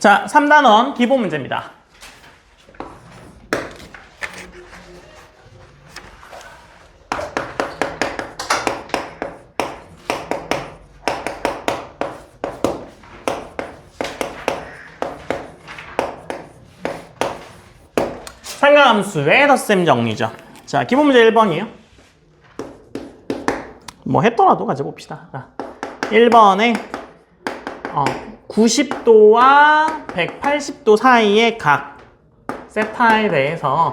자, 3단원 기본 문제입니다. 삼각함수의 덧셈 정리죠. 자, 기본 문제 1번이에요. 뭐 했더라도 가져봅시다. 자, 1번에 90도와 180도 사이의 각 세타에 대해서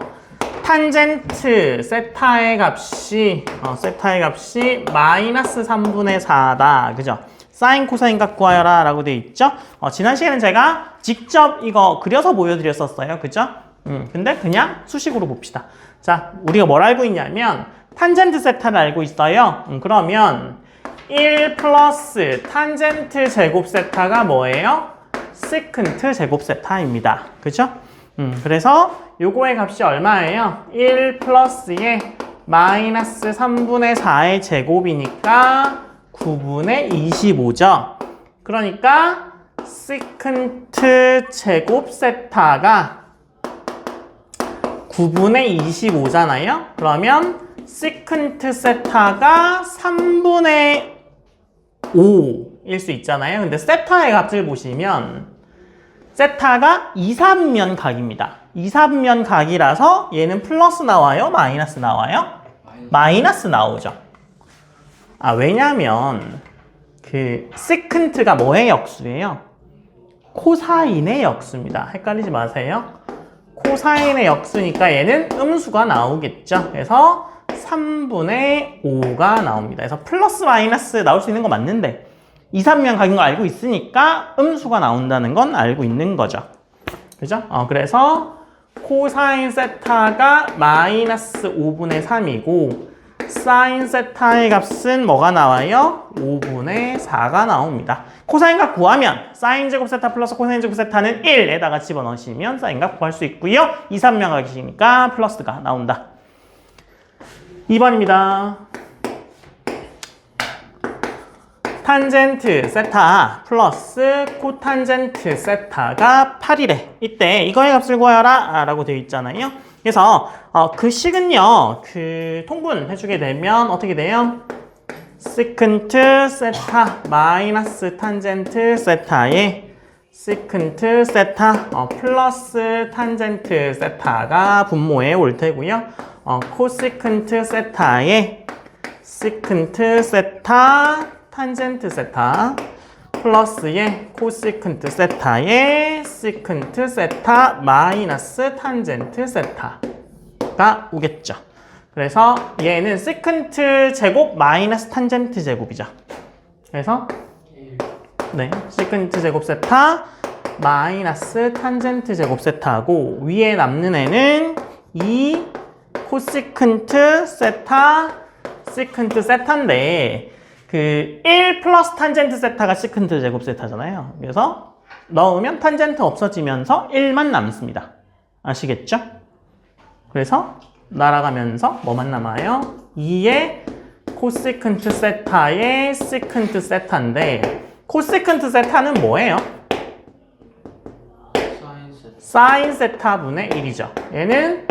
탄젠트 세타의 값이 마이너스 3분의 4다. 그죠? 사인 코사인 각 구하여라 라고 되어 있죠? 지난 시간에 제가 직접 이거 그려서 보여드렸었어요. 그죠? 근데 그냥 수식으로 봅시다. 자, 우리가 뭘 알고 있냐면 탄젠트 세타를 알고 있어요. 그러면 1 플러스 탄젠트 제곱 세타가 뭐예요? 시컨트 제곱 세타입니다. 그죠? 그래서 요거의 값이 얼마예요? 1 플러스에 마이너스 3분의 4의 제곱이니까 9분의 25죠. 그러니까 시컨트 제곱 세타가 9분의 25잖아요. 그러면 시컨트 세타가 3분의 5일 수 있잖아요. 근데 세타의 값을 보시면 세타가 이삼면 각입니다. 이삼면 각이라서 얘는 플러스 나와요? 마이너스 나와요? 마이너스 나오죠. 왜냐면 그 시컨트가 뭐의 역수예요? 코사인의 역수입니다. 헷갈리지 마세요. 코사인의 역수니까 얘는 음수가 나오겠죠. 그래서 3분의 5가 나옵니다. 그래서 플러스 마이너스 나올 수 있는 거 맞는데 2, 3면 각인 거 알고 있으니까 음수가 나온다는 건 알고 있는 거죠. 그죠? 그래서 코사인 세타가 마이너스 5분의 3이고 사인 세타의 값은 뭐가 나와요? 5분의 4가 나옵니다. 코사인값 구하면 사인 제곱 세타 플러스 코사인 제곱 세타는 1에다가 집어넣으시면 사인값 구할 수 있고요. 2, 3면 각이시니까 플러스가 나온다. 2번입니다. 탄젠트 세타 플러스 코탄젠트 세타가 8이래. 이때 이거의 값을 구하여라 라고 되어 있잖아요. 그래서 그 식은요, 그 통분해주게 되면 어떻게 돼요? 시컨트 세타 마이너스 탄젠트 세타에 시컨트 세타 플러스 탄젠트 세타가 분모에 올 테고요. 코시컨트 세타에 시컨트 세타 탄젠트 세타 플러스에 코시컨트 세타에 시컨트 세타 마이너스 탄젠트 세타가 오겠죠. 그래서 얘는 시컨트 제곱 마이너스 탄젠트 제곱이죠. 그래서 네, 시컨트 제곱 세타 마이너스 탄젠트 제곱 세타하고 위에 남는 애는 이 코시컨트 세타 시컨트 세타인데 그 1 플러스 탄젠트 세타가 시컨트 제곱 세타잖아요. 그래서 넣으면 탄젠트 없어지면서 1만 남습니다. 아시겠죠? 그래서 날아가면서 뭐만 남아요? 2의 코시컨트 세타의 시컨트 세타인데 코시컨트 세타는 뭐예요? 사인 세타분의 1이죠. 얘는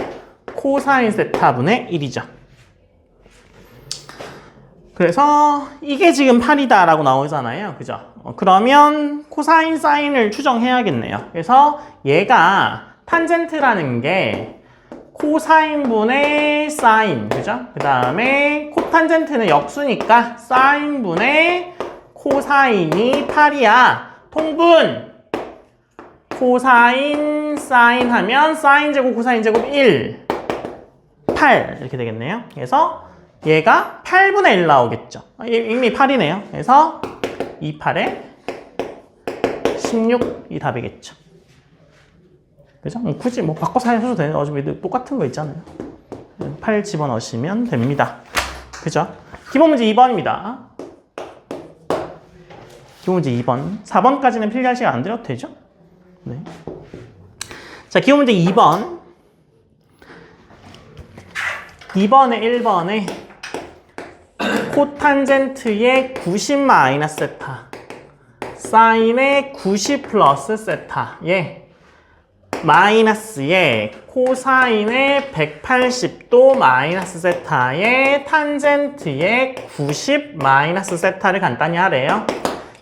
코사인 세타분의 1이죠. 그래서 이게 지금 8이다 라고 나오잖아요. 그죠? 그러면 코사인 사인을 추정해야겠네요. 그래서 얘가 탄젠트라는 게 코사인분의 사인, 그죠? 그 다음에 코탄젠트는 역수니까 사인분의 코사인이 8이야. 통분! 코사인, 사인 하면 사인 제곱, 코사인 제곱 1, 8 이렇게 되겠네요. 그래서 얘가 8분의 1 나오겠죠. 이미 8이네요. 그래서 2, 8에 16이 답이겠죠. 그죠? 굳이 뭐 바꿔서 하셔도 돼요. 어차피 똑같은 거 있잖아요. 8 집어넣으시면 됩니다. 그죠? 기본 문제 2번입니다. 기본 문제 2번. 4번까지는 필기할 시간 안 드려도 되죠? 네. 자, 기본 문제 2번. 2번에 1번에 코탄젠트의 90 마이너스 세타 사인의 90 플러스 세타에 마이너스에 코사인의 180도 마이너스 세타에 탄젠트의 90 마이너스 세타를 간단히 하래요.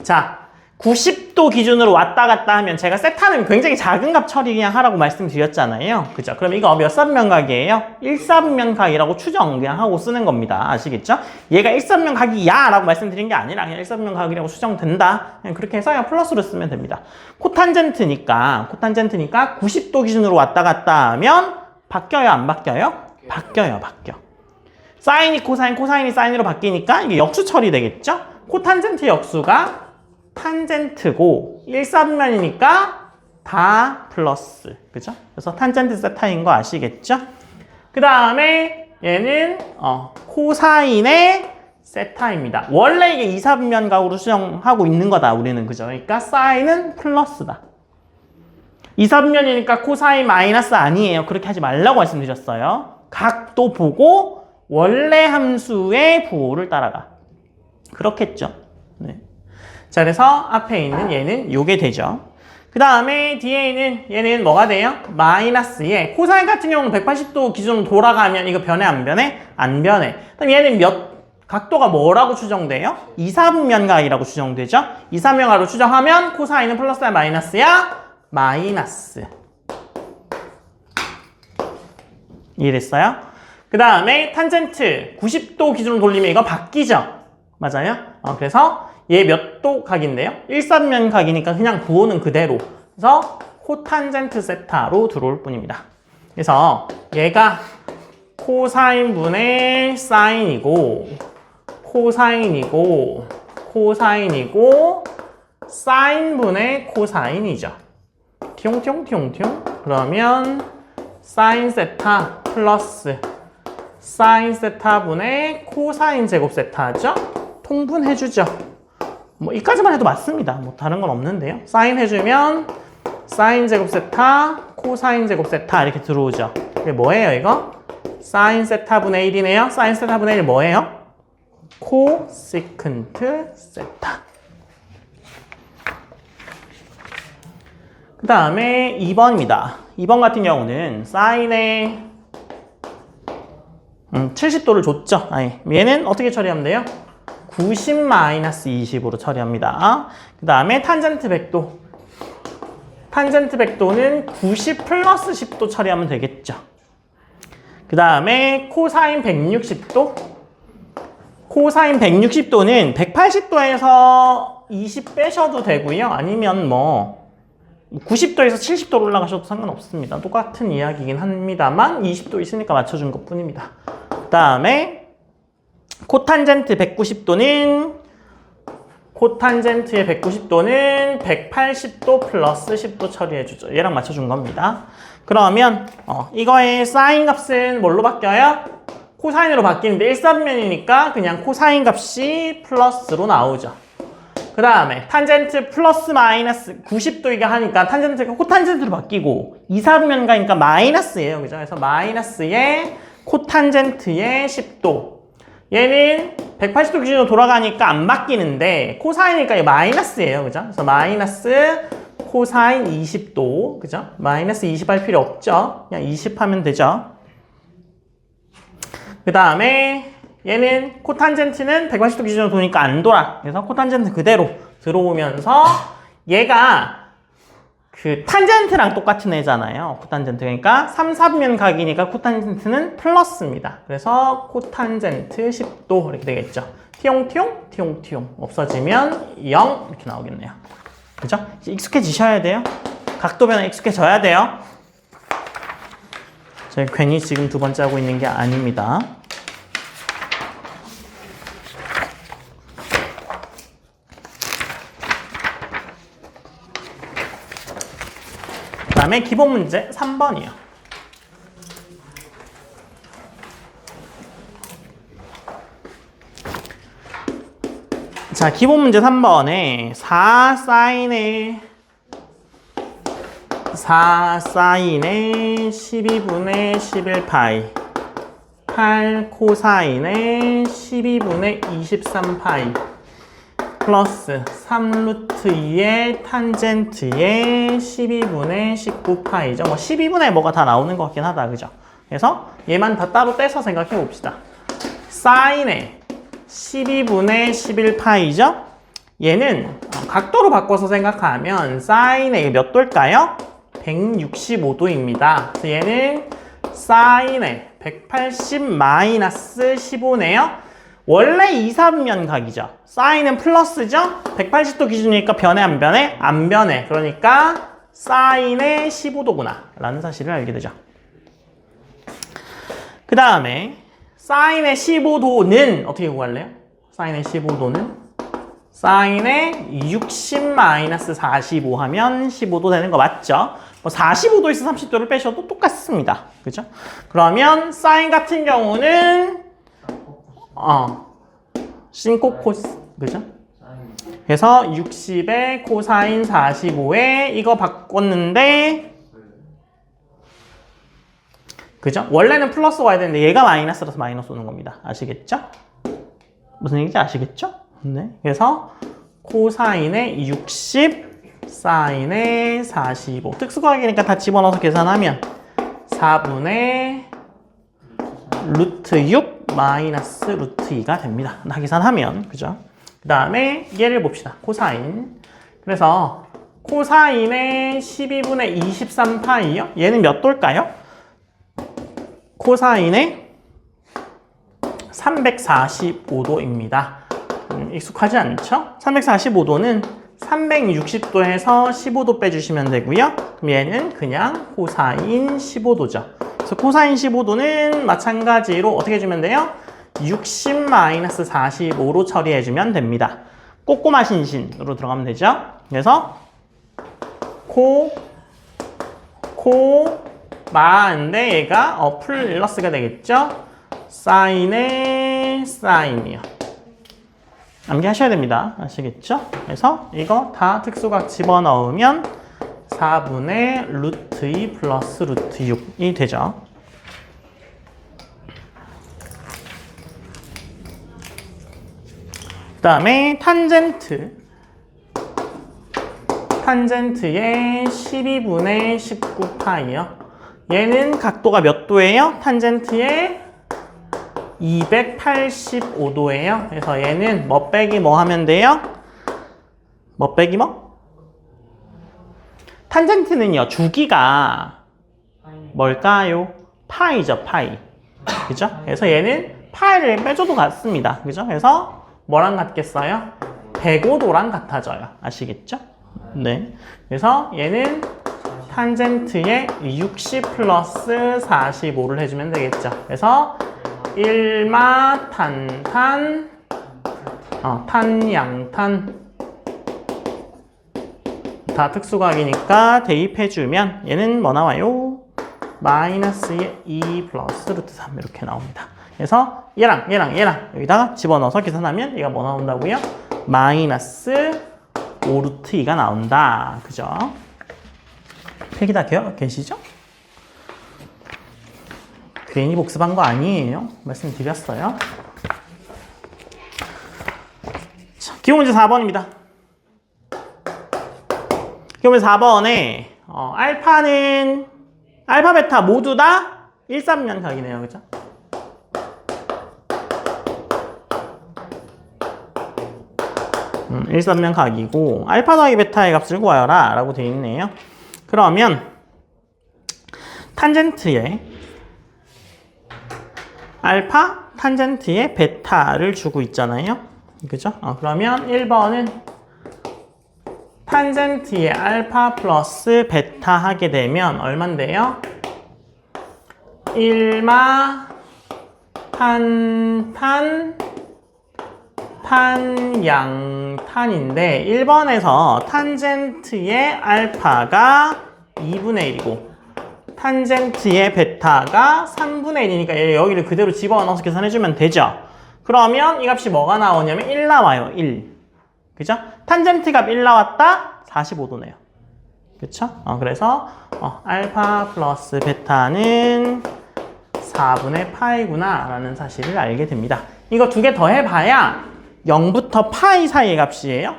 자, 90도 기준으로 왔다 갔다 하면 제가 세타는 굉장히 작은 값 처리 그냥 하라고 말씀드렸잖아요. 그죠? 그럼 이거 몇 사분면각이에요? 1사분면각이라고 추정 그냥 하고 쓰는 겁니다. 아시겠죠? 얘가 1사분면각이야 라고 말씀드린 게 아니라 그냥 1사분면각이라고 추정된다. 그냥 그렇게 해서 그냥 플러스로 쓰면 됩니다. 코탄젠트니까 90도 기준으로 왔다 갔다 하면 바뀌어요? 안 바뀌어요? 바뀌어요. 사인이 코사인, 코사인이 사인으로 바뀌니까 이게 역수 처리되겠죠? 코탄젠트 역수가 탄젠트고 1사분면이니까 다 플러스. 그죠? 그래서 탄젠트 세타인 거 아시겠죠? 그 다음에 얘는 코사인의 세타입니다. 원래 이게 2사분면각으로 수정하고 있는 거다 우리는. 그죠? 그러니까 사인은 플러스다. 2사분면이니까 코사인 마이너스 아니에요. 그렇게 하지 말라고 말씀드렸어요. 각도 보고 원래 함수의 부호를 따라가. 그렇겠죠? 네. 자, 그래서 앞에 있는 얘는 요게 되죠. 그 다음에 뒤에 있는 얘는 뭐가 돼요? 마이너스에 코사인 같은 경우는 180도 기준으로 돌아가면 이거 변해 안 변해? 안 변해. 그럼 얘는 각도가 뭐라고 추정돼요? 2사분면각이라고 추정되죠? 2사분면각으로 추정하면 코사인은 플러스야 마이너스야? 마이너스. 이해됐어요? 그 다음에 탄젠트 90도 기준으로 돌리면 이거 바뀌죠? 맞아요? 그래서 얘 몇 도 각인데요? 1사분면 각이니까 그냥 부호는 그대로. 그래서 코탄젠트 세타로 들어올 뿐입니다. 그래서 얘가 코사인분의 사인이고 사인분의 코사인이죠. 티용티용. 그러면 사인 세타 플러스 사인 세타분의 코사인 제곱 세타죠? 통분해주죠. 뭐 이까지만 해도 맞습니다. 뭐 다른 건 없는데요. 사인 해주면 사인 제곱 세타, 코사인 제곱 세타 이렇게 들어오죠. 이게 뭐예요 이거? 사인 세타분의 1이네요. 사인 세타분의 1 뭐예요? 코시컨트 세타. 그 다음에 2번입니다. 2번 같은 경우는 사인의 70도를 줬죠. 얘는 어떻게 처리하면 돼요? 90-20으로 처리합니다. 그 다음에 탄젠트 100도. 탄젠트 100도는 90 플러스 10도 처리하면 되겠죠. 그 다음에 코사인 160도. 코사인 160도는 180도에서 20 빼셔도 되고요. 아니면 90도에서 70도로 올라가셔도 상관없습니다. 똑같은 이야기이긴 합니다만 20도 있으니까 맞춰준 것 뿐입니다. 그 다음에 코탄젠트의 190도는 180도 플러스 10도 처리해주죠. 얘랑 맞춰준 겁니다. 그러면 이거의 사인 값은 뭘로 바뀌어요? 코사인으로 바뀌는데 1사분면이니까 그냥 코사인 값이 플러스로 나오죠. 그 다음에 탄젠트 플러스 마이너스 90도이게 하니까 탄젠트가 코탄젠트로 바뀌고 2사분면가니까 마이너스예요. 그죠? 그래서 마이너스의 코탄젠트의 10도. 얘는 180도 기준으로 돌아가니까 안 바뀌는데 코사인이니까 이거 마이너스예요. 그죠? 그래서 마이너스 코사인 20도. 그죠? 마이너스 20 할 필요 없죠? 그냥 20 하면 되죠. 그 다음에 얘는 코탄젠트는 180도 기준으로 도니까 안 돌아. 그래서 코탄젠트 그대로 들어오면서 얘가 그 탄젠트랑 똑같은 애잖아요. 코탄젠트. 그러니까 3, 4분면 각이니까 코탄젠트는 플러스입니다. 그래서 코탄젠트 10도 이렇게 되겠죠. 티용티용 없어지면 0 이렇게 나오겠네요. 그죠? 익숙해지셔야 돼요. 각도 변화 익숙해져야 돼요. 제가 괜히 지금 두 번째 하고 있는 게 아닙니다. 그 다음에 기본 문제 3번이요. 자, 기본 문제 3번에 4 사인의 12분의 11파이 8 코사인의 12분의 23파이 그 플러스 3루트 2의 탄젠트의 12분의 19파이죠. 뭐 12분의 뭐가 다 나오는 것 같긴 하다. 그죠? 그래서 얘만 다 따로 떼서 생각해 봅시다. 사인의 12분의 11파이죠? 얘는 각도로 바꿔서 생각하면 사인의 몇 도일까요? 165도입니다. 그래서 얘는 사인의 180 마이너스 15네요. 원래 2, 3면 각이죠. 사인은 플러스죠? 180도 기준이니까 변해 안 변해? 안 변해. 그러니까 사인의 15도구나 라는 사실을 알게 되죠. 그 다음에 사인의 15도는 어떻게 구할래요? 사인의 15도는 사인의 60 마이너스 45 하면 15도 되는 거 맞죠? 뭐 45도에서 30도를 빼셔도 똑같습니다. 그죠? 그러면 사인 같은 경우는 신코코스 그죠? 그래서 60에 코사인 45에 이거 바꿨는데 그죠? 원래는 플러스 와야 되는데 얘가 마이너스라서 마이너스 오는 겁니다. 아시겠죠? 무슨 얘기인지 아시겠죠? 네. 그래서 코사인의 60 사인의 45 특수과학이니까 다 집어넣어서 계산하면 4분의 루트 6 마이너스 루트 2가 됩니다. 다 계산하면 그죠? 그 다음에 얘를 봅시다. 코사인. 그래서 코사인의 12분의 23파이요? 얘는 몇 도일까요? 코사인의 345도입니다. 익숙하지 않죠? 345도는 360도에서 15도 빼주시면 되고요. 그럼 얘는 그냥 코사인 15도죠. 그래서 코사인 15도는 마찬가지로 어떻게 해주면 돼요? 60-45로 처리해주면 됩니다. 꼬꼬마 신신으로 들어가면 되죠. 그래서 마인데 얘가 플러스가 되겠죠. 사인의 사인이요. 암기하셔야 됩니다. 아시겠죠? 그래서 이거 다 특수각 집어넣으면 4분의 루트 2 플러스 루트 6이 되죠. 그 다음에 탄젠트의 12분의 19파이요. 얘는 각도가 몇 도예요? 탄젠트의 285도예요. 그래서 얘는 뭐 빼기 뭐 하면 돼요? 뭐 빼기 뭐? 탄젠트는요, 주기가 뭘까요? 파이죠, 파이. 그죠? 그래서 얘는 파이를 빼줘도 같습니다. 그죠? 그래서 뭐랑 같겠어요? 105도랑 같아져요. 아시겠죠? 네. 그래서 얘는 탄젠트의 60 플러스 45를 해주면 되겠죠. 그래서 1마 탄탄 탄양탄 다 특수각이니까 대입해주면 얘는 뭐 나와요? 마이너스의 2 플러스 루트 3 이렇게 나옵니다. 그래서 얘랑 여기다가 집어넣어서 계산하면 얘가 뭐 나온다고요? 마이너스 5 루트 2가 나온다. 그죠? 필기 다 계시죠? 괜히 복습한 거 아니에요. 말씀드렸어요. 자, 기호문제 4번입니다. 기호문제 4번에 알파는 알파 베타 모두 다 1,3면 각이네요. 그죠? 일삼면 각이고 알파 더하기 베타의 값을 구하여라 라고 되어 있네요. 그러면 탄젠트에 알파, 탄젠트에 베타를 주고 있잖아요. 그죠? 그러면 1번은 탄젠트에 알파 플러스 베타 하게 되면 얼만데요? 1마 탄양탄인데 1번에서 탄젠트의 알파가 2분의 1이고 탄젠트의 베타가 3분의 1이니까 여기를 그대로 집어넣어서 계산해주면 되죠. 그러면 이 값이 뭐가 나오냐면 1 나와요. 1. 그죠? 탄젠트 값 1 나왔다? 45도네요. 그쵸? 그래서 알파 플러스 베타는 4분의 파이구나 라는 사실을 알게 됩니다. 이거 두 개 더 해봐야 0부터 파이 사이의 값이에요.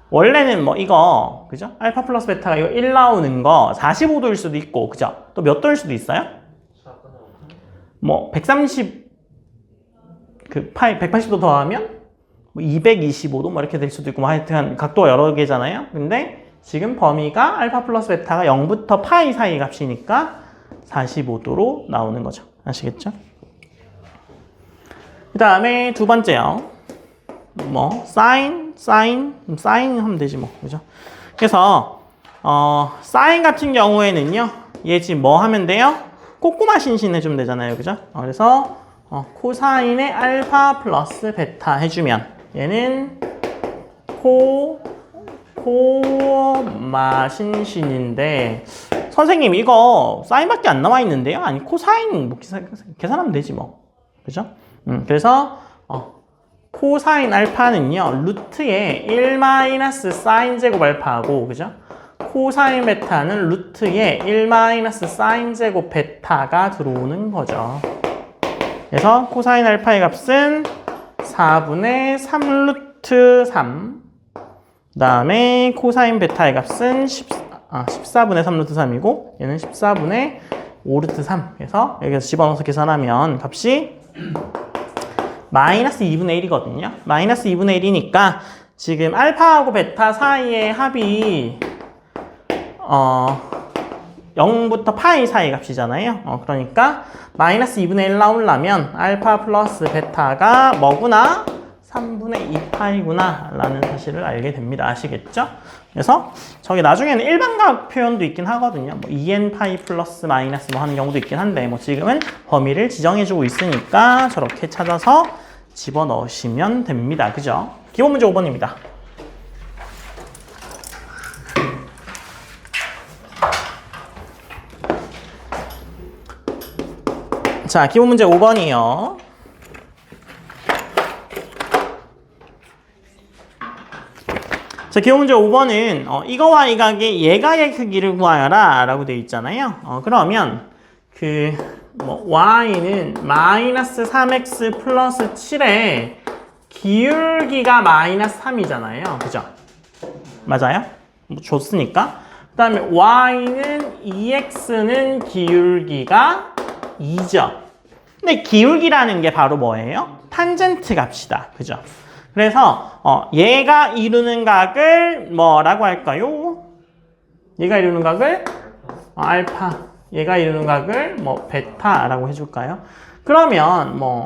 원래는 뭐 이거 그죠? 알파 플러스 베타가 이거 1 나오는 거 45도일 수도 있고 그죠? 또 몇 도일 수도 있어요? 뭐 130 그 파이 180도 더하면 뭐 225도 뭐 이렇게 될 수도 있고 뭐 하여튼 각도가 여러 개잖아요. 근데 지금 범위가 알파 플러스 베타가 0부터 파이 사이의 값이니까 45도로 나오는 거죠. 아시겠죠? 그 다음에 두 번째요. 뭐 사인 하면 되지 뭐 그죠? 그래서 사인 같은 경우에는요, 얘 지금 뭐 하면 돼요? 꼬꼬마 신신 해주면 되잖아요, 그죠? 그래서 코사인의 알파 플러스 베타 해주면 얘는 코마 신신인데 선생님 이거 사인밖에 안 나와 있는데요? 아니 코사인 뭐 계산하면 되지 뭐 그죠? 그래서 코사인 알파는요 루트에 1 마이너스 사인 제곱 알파하고 그죠? 코사인 베타는 루트에 1 마이너스 사인 제곱 베타가 들어오는 거죠. 그래서 코사인 알파의 값은 4분의 3 루트 3. 그 다음에 코사인 베타의 값은 14분의 3 루트 3이고 얘는 14분의 5 루트 3. 그래서 여기서 집어넣어서 계산하면 값이 마이너스 2분의 1이거든요. 마이너스 2분의 1이니까 지금 알파하고 베타 사이의 합이 0부터 파이 사이 값이잖아요. 그러니까 마이너스 2분의 1 나오려면 알파 플러스 베타가 뭐구나? 3분의 2파이구나 라는 사실을 알게 됩니다. 아시겠죠? 그래서 저기 나중에는 일반각 표현도 있긴 하거든요. 뭐 2n 파이 플러스 마이너스 뭐 하는 경우도 있긴 한데 뭐 지금은 범위를 지정해주고 있으니까 저렇게 찾아서 집어넣으시면 됩니다. 그죠? 기본 문제 5번입니다. 자, 기본 문제 5번이요. 자, 기본 문제 5번은 이거와 이 각의 예각의 크기를 구하여라 라고 되어 있잖아요. 그러면 뭐 y는 마이너스 3x 플러스 7에 기울기가 마이너스 3이잖아요. 그죠? 맞아요? 뭐 줬으니까. 그 다음에 y는 2x는 기울기가 2죠. 근데 기울기라는 게 바로 뭐예요? 탄젠트 값이다. 그죠? 그래서 얘가 이루는 각을 뭐라고 할까요? 얘가 이루는 각을 알파, 얘가 이루는 각을 뭐 베타라고 해줄까요? 그러면 뭐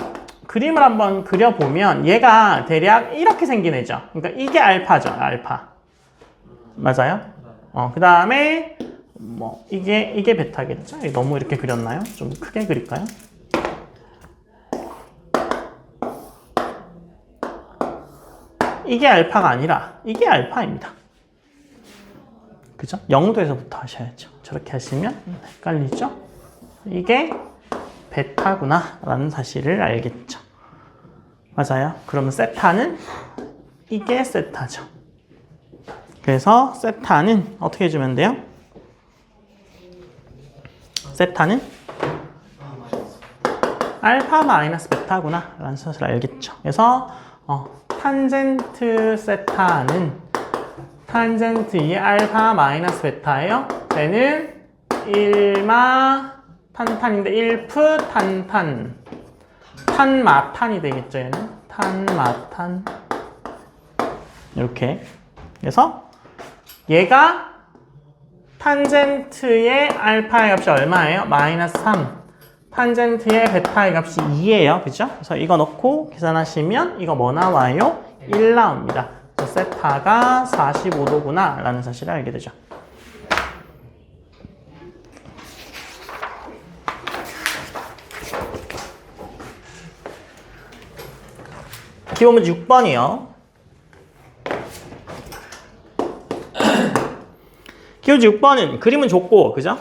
그림을 한번 그려보면 얘가 대략 이렇게 생긴 애죠. 그러니까 이게 알파죠, 알파. 맞아요? 그 다음에 뭐 이게 베타겠죠? 너무 이렇게 그렸나요? 좀 크게 그릴까요? 이게 알파가 아니라 이게 알파입니다. 그죠? 0도에서부터 하셔야죠. 저렇게 하시면 헷갈리죠? 이게 베타구나 라는 사실을 알겠죠. 맞아요. 그러면 세타는 이게 세타죠. 그래서 세타는 어떻게 해주면 돼요? 세타는 알파 마이너스 베타구나 라는 사실을 알겠죠. 그래서 탄젠트 세타는 탄젠트 2의 알파 마이너스 베타예요. 얘는 1마 탄탄인데 1프 탄탄 탄마탄이 되겠죠. 얘는 탄마탄 이렇게. 그래서 얘가 탄젠트의 알파의 값이 얼마예요? 마이너스 3. 탄젠트의 베타의 값이 2예요. 그죠? 그래서 이거 넣고 계산하시면 이거 뭐 나와요? 1 나옵니다. 그래서 세타가 45도구나 라는 사실을 알게 되죠. 기본 문제 6번이요. 기본 문제 6번은 그림은 줬고, 그죠?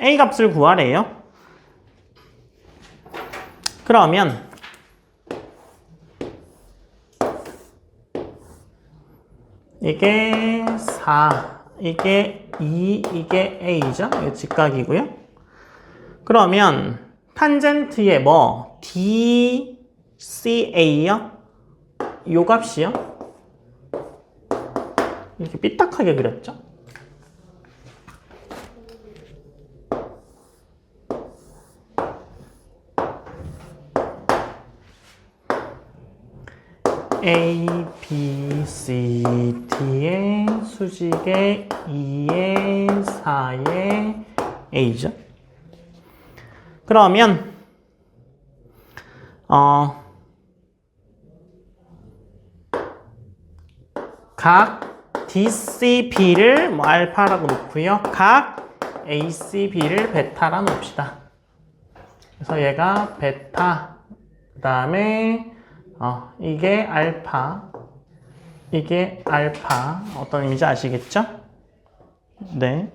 A 값을 구하래요. 그러면 이게 4, 이게 2, 이게 A죠? 이게 직각이고요. 그러면 탄젠트의 뭐 DCA요? 요 값이요. 이렇게 삐딱하게 그렸죠? A, B, C, D의 수직의 2의 4의 A죠. 그러면 각 DCB를 뭐 알파라고 놓고요. 각 ACB를 베타라 놓읍시다. 그래서 얘가 베타, 그 다음에 이게 알파, 이게 알파. 어떤 의미인지 아시겠죠? 네.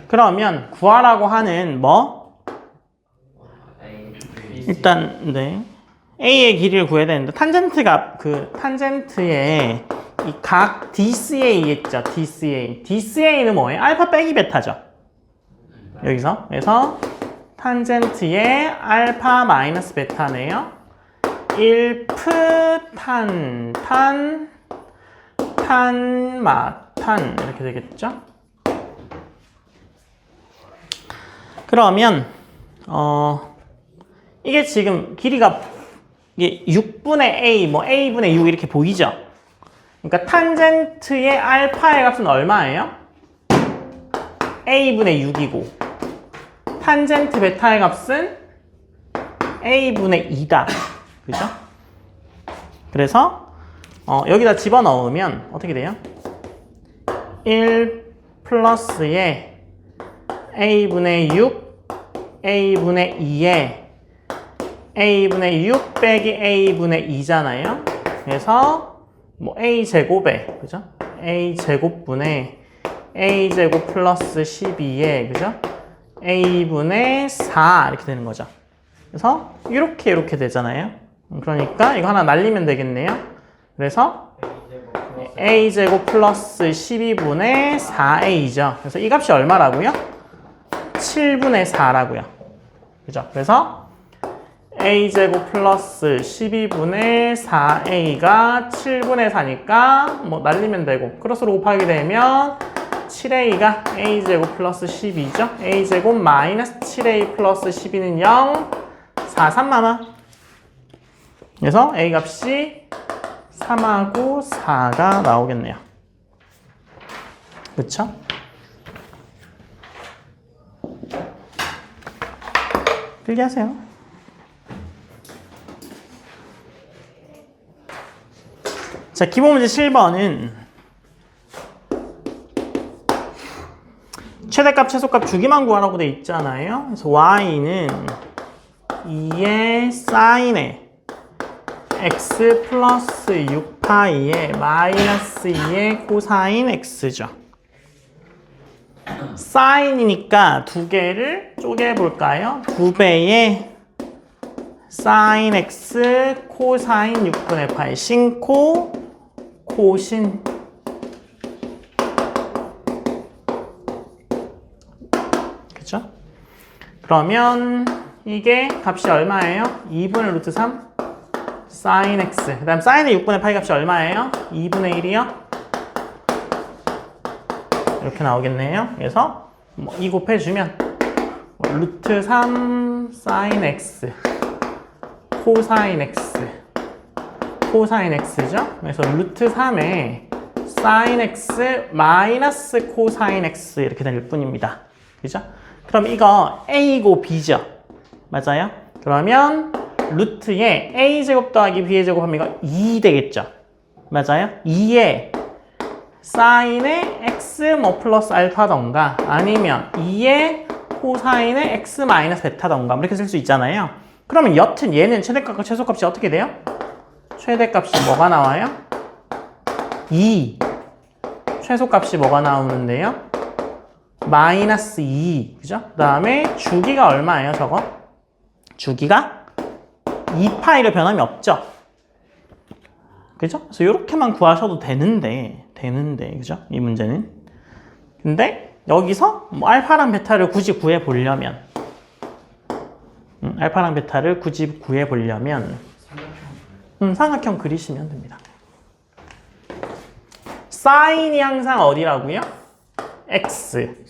그러면 구하라고 하는 뭐? 일단 네. A의 길이를 구해야 되는데 탄젠트가 탄젠트의 이 각 DCA 있죠? DCA. DCA는 뭐예요? 알파 빼기 베타죠. 여기서. 그래서 탄젠트의 알파 마이너스 베타네요. 1프 탄, 마탄 이렇게 되겠죠? 그러면 이게 지금 길이가 이게 6분의 A, 뭐 A분의 6 이렇게 보이죠? 그러니까 탄젠트의 알파의 값은 얼마예요? A분의 6이고 탄젠트 베타의 값은 A분의 2다. 그죠? 그래서 여기다 집어넣으면 어떻게 돼요? 1 플러스에 A분의 6, A분의 2에 A분의 6 빼기 A분의 2잖아요. 그래서 뭐 A제곱에, 그죠? A제곱분의 A제곱 플러스 12에, 그죠? A분의 4 이렇게 되는 거죠. 그래서 이렇게 되잖아요. 그러니까 이거 하나 날리면 되겠네요. 그래서 A제곱 플러스 12분의 4A죠. 그래서 이 값이 얼마라고요? 7분의 4라고요. 그죠? 그래서 A제곱 플러스 12분의 4A가 7분의 4니까 뭐 날리면 되고 크로스로 곱하게 되면 7A가 A제곱 플러스 12죠. A제곱 마이너스 7A 플러스 12는 0, 4, 3마마. 그래서 A 값이 3하고 4가 나오겠네요. 그쵸? 필기하세요. 자, 기본 문제 7번은 최대값, 최소값 주기만 구하라고 돼 있잖아요. 그래서 y는 2의 사인에 x 플러스 6파이에 마이너스 2의 코사인 x죠. 사인이니까 두 개를 쪼개볼까요? 2배의 사인 x 코사인 6분의 파이 신코 코신 그죠? 그러면 이게 값이 얼마예요? 2분의 루트 3 사인 x 그 다음 사인의 6분의 파이 값이 얼마예요? 2분의 1이요? 이렇게 나오겠네요. 그래서 뭐 2 곱해주면 루트 3 사인 x 코사인 x 코사인 x죠. 그래서 루트 3에 사인 x 마이너스 코사인 x 이렇게 될 뿐입니다. 그죠? 그럼 이거 a고 b죠. 맞아요? 그러면 루트에 a제곱 더하기 b의 제곱하면 이거 2 되겠죠. 맞아요? 2에 사인의 x 뭐 플러스 알파던가 아니면 2에 코사인의 x 마이너스 베타던가 이렇게 쓸 수 있잖아요. 그러면 여튼 얘는 최대값과 최소값이 어떻게 돼요? 최대값이 뭐가 나와요? 2. 최소값이 뭐가 나오는데요? 마이너스 2. 그죠? 그 다음에 주기가 얼마예요, 저거? 주기가 2파이로 변함이 없죠? 그죠? 그래서 이렇게만 구하셔도 되는데, 그죠? 이 문제는. 근데 여기서 뭐 알파랑 베타를 굳이 구해보려면 알파랑 베타를 굳이 구해보려면 삼각형 그리시면 됩니다. 사인이 항상 어디라고요? x.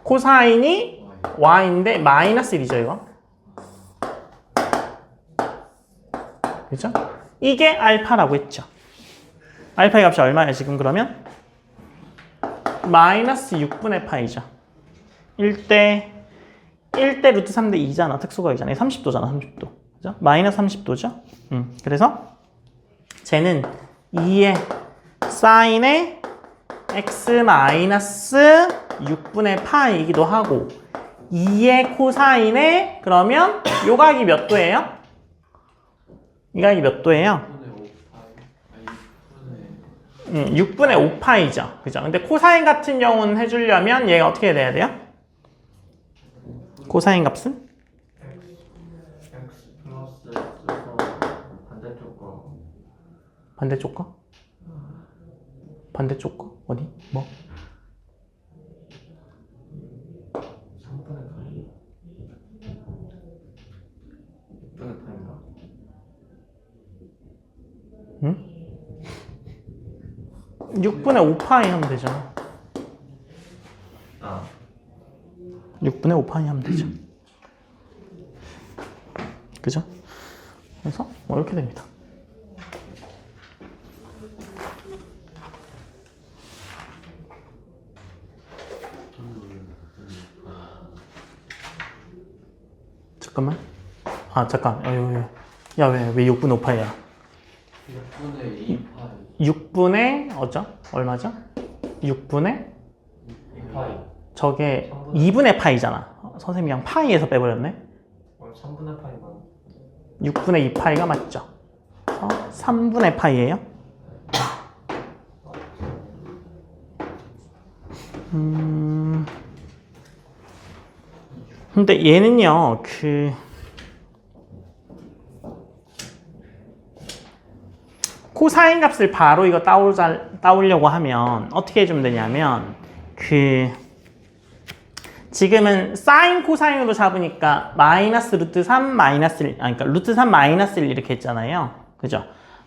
코사인이 y인데 마이너스 1이죠, 이거. 그죠? 이게 알파라고 했죠. 알파의 값이 얼마예요, 지금 그러면? 마이너스 6분의 파이죠. 1대 루트 3대 2잖아. 특수각이잖아요. 30도잖아, 30도. 그죠? 마이너스 30도죠? 그래서 쟤는 2의 사인의 x 마이너스 6분의 파이이기도 하고 2의 코사인의 그러면 요 각이 몇 도예요? 이 각이 몇 도예요? 6분의 5파이죠. 그죠? 근데 코사인 같은 경우는 해주려면 얘가 어떻게 돼야 돼요? 코사인 값은? x 플러스 반대쪽 거. 반대쪽 거? 반대쪽 거? 어디? 뭐? 3분의 파이. 6분의 파인가? 응? 6분의 5파이 하면 되잖아. 아. 6분의 5파이 하면 되죠. 그죠? 그래서 뭐 이렇게 됩니다. 잠깐만. 아, 잠깐. 야, 왜 6분의 5파이야? 6분의 2파이. 6분의 어쩌? 얼마죠? 6분의 2파이. 저게 2분의 파이잖아. 선생님이 그냥 파이에서 빼버렸네. 3분의 파이만. 6분의 2파이가 맞죠? 3분의 파이예요. 근데 얘는요, 코사인 값을 바로 이거 따오려고 하면 어떻게 해주면 되냐면 지금은 사인 코사인으로 잡으니까 마이너스 루트 3 마이너스 1 그러니까 루트 3 마이너스 1 이렇게 했잖아요. 그죠?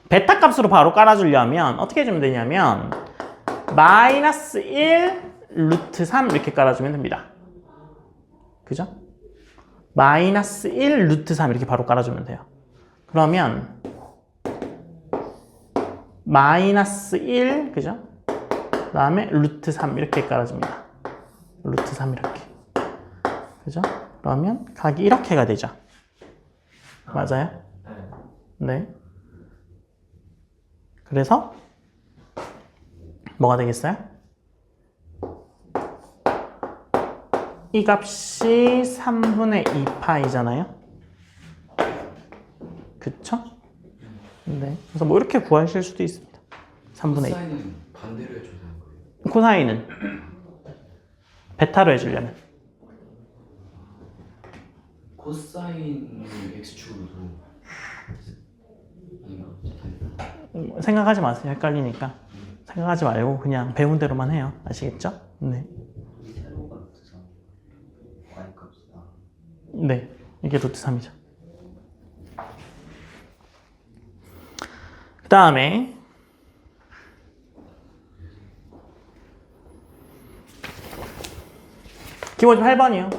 베타 값으로 바로 깔아주려면 어떻게 해주면 되냐면 마이너스 1 루트 3 이렇게 깔아주면 됩니다. 그죠? 마이너스 1 루트 3 이렇게 바로 깔아주면 돼요. 그러면 마이너스 1, 그죠? 그 다음에 루트 3 이렇게 깔아줍니다. 루트 3 이렇게. 그죠? 그러면 각이 이렇게가 되죠. 맞아요? 네. 그래서 뭐가 되겠어요? 이 값이 3분의 2파이잖아요. 그쵸? 네. 그래서 뭐 이렇게 구하실 수도 있습니다. 3분의 2. 코사인은 반대로 해줘야 되는 거예요. 코사인은 베타로 해주려면 코사인을 x축으로 아닌가? 생각하지 마세요. 헷갈리니까. 생각하지 말고 그냥 배운 대로만 해요. 아시겠죠? 네. 세로가 루트 3. y값이다. 네. 이게 루트 3이죠. 그 다음에 기본 8번이요.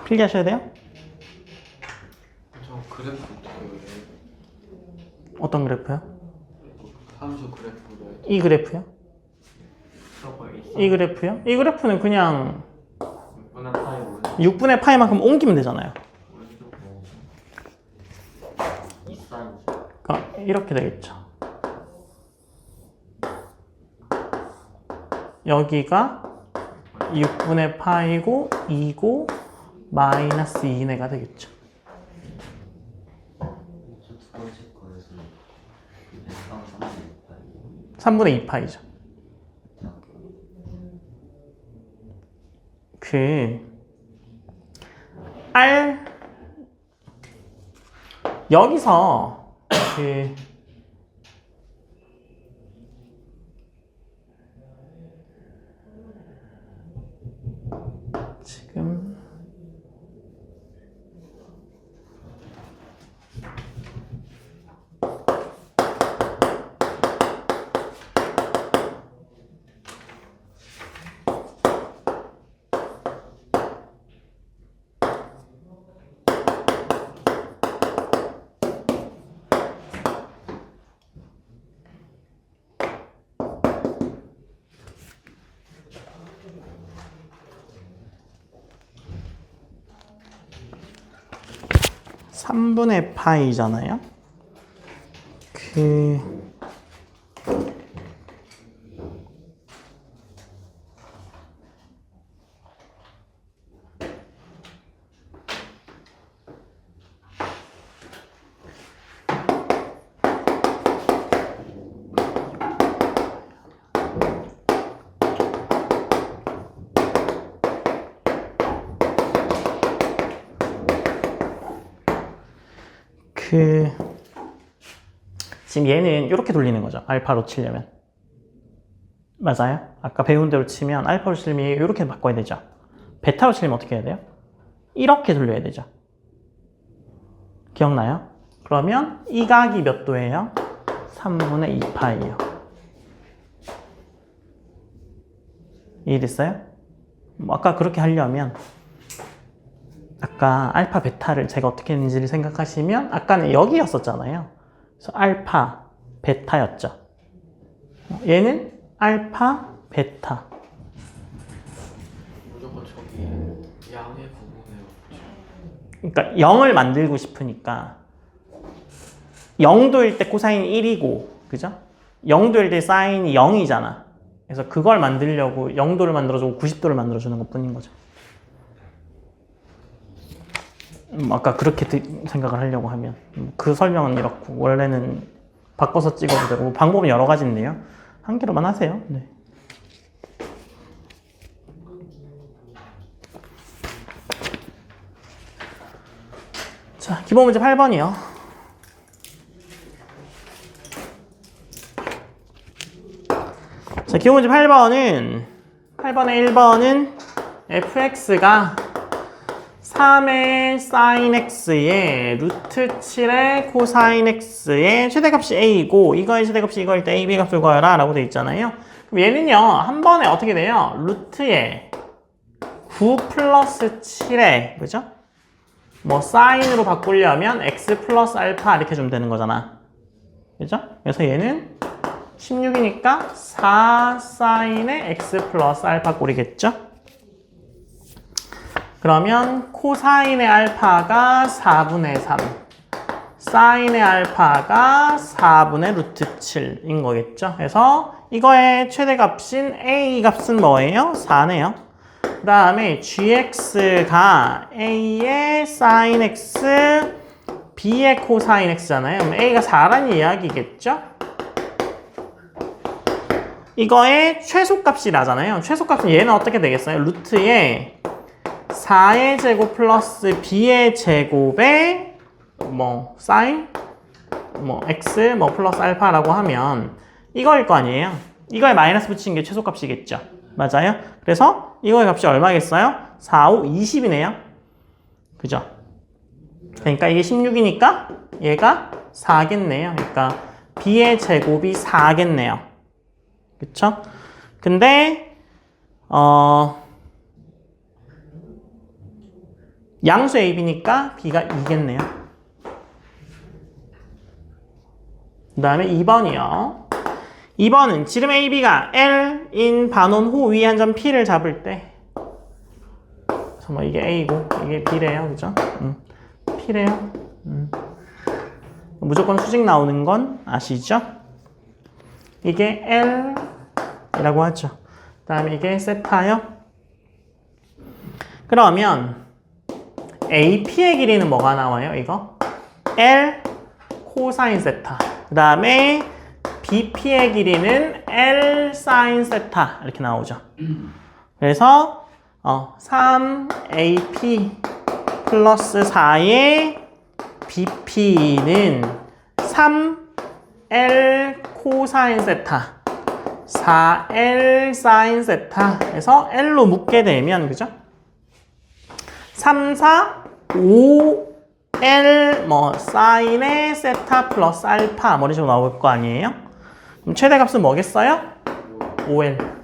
필기하셔야 돼요? 저 그래프 어떻게 해요? 어떤 그래프요? 함수 그래프를 이 그래프요? 저거 있어. 이 그래프요? 이 그래프는 그냥 6분의 파이 오른쪽. 6분의 파이만큼 옮기면 되잖아요. 오른쪽 거. 이 사인. 그러니까 이렇게 되겠죠. 여기가 6분의 파이고 2고 마이너스 2네가 되겠죠. 두 번째 거에서 3분의 3분의 2파이죠. 여기서 지금 3분의 파이잖아요. 지금 얘는 이렇게 돌리는 거죠. 알파로 치려면. 맞아요? 아까 배운 대로 치면 알파로 치려면 이렇게 바꿔야 되죠. 베타로 치려면 어떻게 해야 돼요? 이렇게 돌려야 되죠. 기억나요? 그러면 이 각이 몇 도예요? 3분의 2파이요. 이해됐어요? 아까 그렇게 하려면 아까 알파, 베타를 제가 어떻게 했는지를 생각하시면 아까는 여기였었잖아요. 그래서 알파, 베타였죠. 얘는 알파, 베타. 무조건 저기 양의 부분에 그러니까 0을 만들고 싶으니까 0도일 때 코사인 1이고 그죠? 0도일 때 사인이 0이잖아. 그래서 그걸 만들려고 0도를 만들어주고 90도를 만들어주는 것 뿐인 거죠. 아까 그렇게 생각을 하려고 하면 그 설명은 이렇고 원래는 바꿔서 찍어도 되고 방법은 여러 가지인데요. 한 개로만 하세요. 네. 자, 기본 문제 8번이요. 자, 기본 문제 8번의 1번은 fx가 3의 sin x에 루트 7의 코사인 x의 최대값이 a이고 이거의 최대값이 이거일 때 a, b 값을 구하라 라고 되어 있잖아요. 그럼 얘는요 한 번에 어떻게 돼요? 루트에 9 플러스 7에 그죠? 뭐 사인으로 바꾸려면 x 플러스 알파 이렇게 주면 되는 거잖아. 그죠? 그래서 얘는 16이니까 4 사인의 x 플러스 알파 꼴이겠죠? 그러면 코사인의 알파가 4분의 3, 사인의 알파가 4분의 루트 7인 거겠죠. 그래서 이거의 최대값인 a 값은 뭐예요? 4네요. 그 다음에 gx가 a의 sin x, b의 코사인 x잖아요. 그럼 a가 4라는 이야기겠죠? 이거의 최소값이 나잖아요. 최소값은 얘는 어떻게 되겠어요? 루트에 4의 제곱 플러스 b의 제곱에 뭐 사인 뭐 x 뭐 플러스 알파라고 하면 이거일 거 아니에요. 이거에 마이너스 붙이는 게 최소값이겠죠. 맞아요? 그래서 이거의 값이 얼마겠어요? 4, 5, 20이네요. 그죠? 그러니까 이게 16이니까 얘가 4겠네요. 그러니까 b의 제곱이 4겠네요. 그쵸? 근데 양수 AB니까 B가 2겠네요. 그 다음에 2번이요. 2번은 지름 AB가 L인 반원 호 위에 한 점 P를 잡을 때 그래서 뭐 이게 A고 이게 B래요. 그죠? P래요. 무조건 수직 나오는 건 아시죠? 이게 L이라고 하죠. 그 다음에 이게 세타요. 그러면 AP의 길이는 뭐가 나와요? 이거? L 코사인 세타. 그 다음에 BP의 길이는 L 사인 세타. 이렇게 나오죠. 그래서 3AP 플러스 4의 BP는 3L 코사인 세타. 4L 사인 세타. 해서 L로 묶게 되면 그죠? 3, 4, 5L 뭐 사인의 세타 플러스 알파 뭐 이런 식으로 나올 거 아니에요? 그럼 최대값은 뭐겠어요? 5L.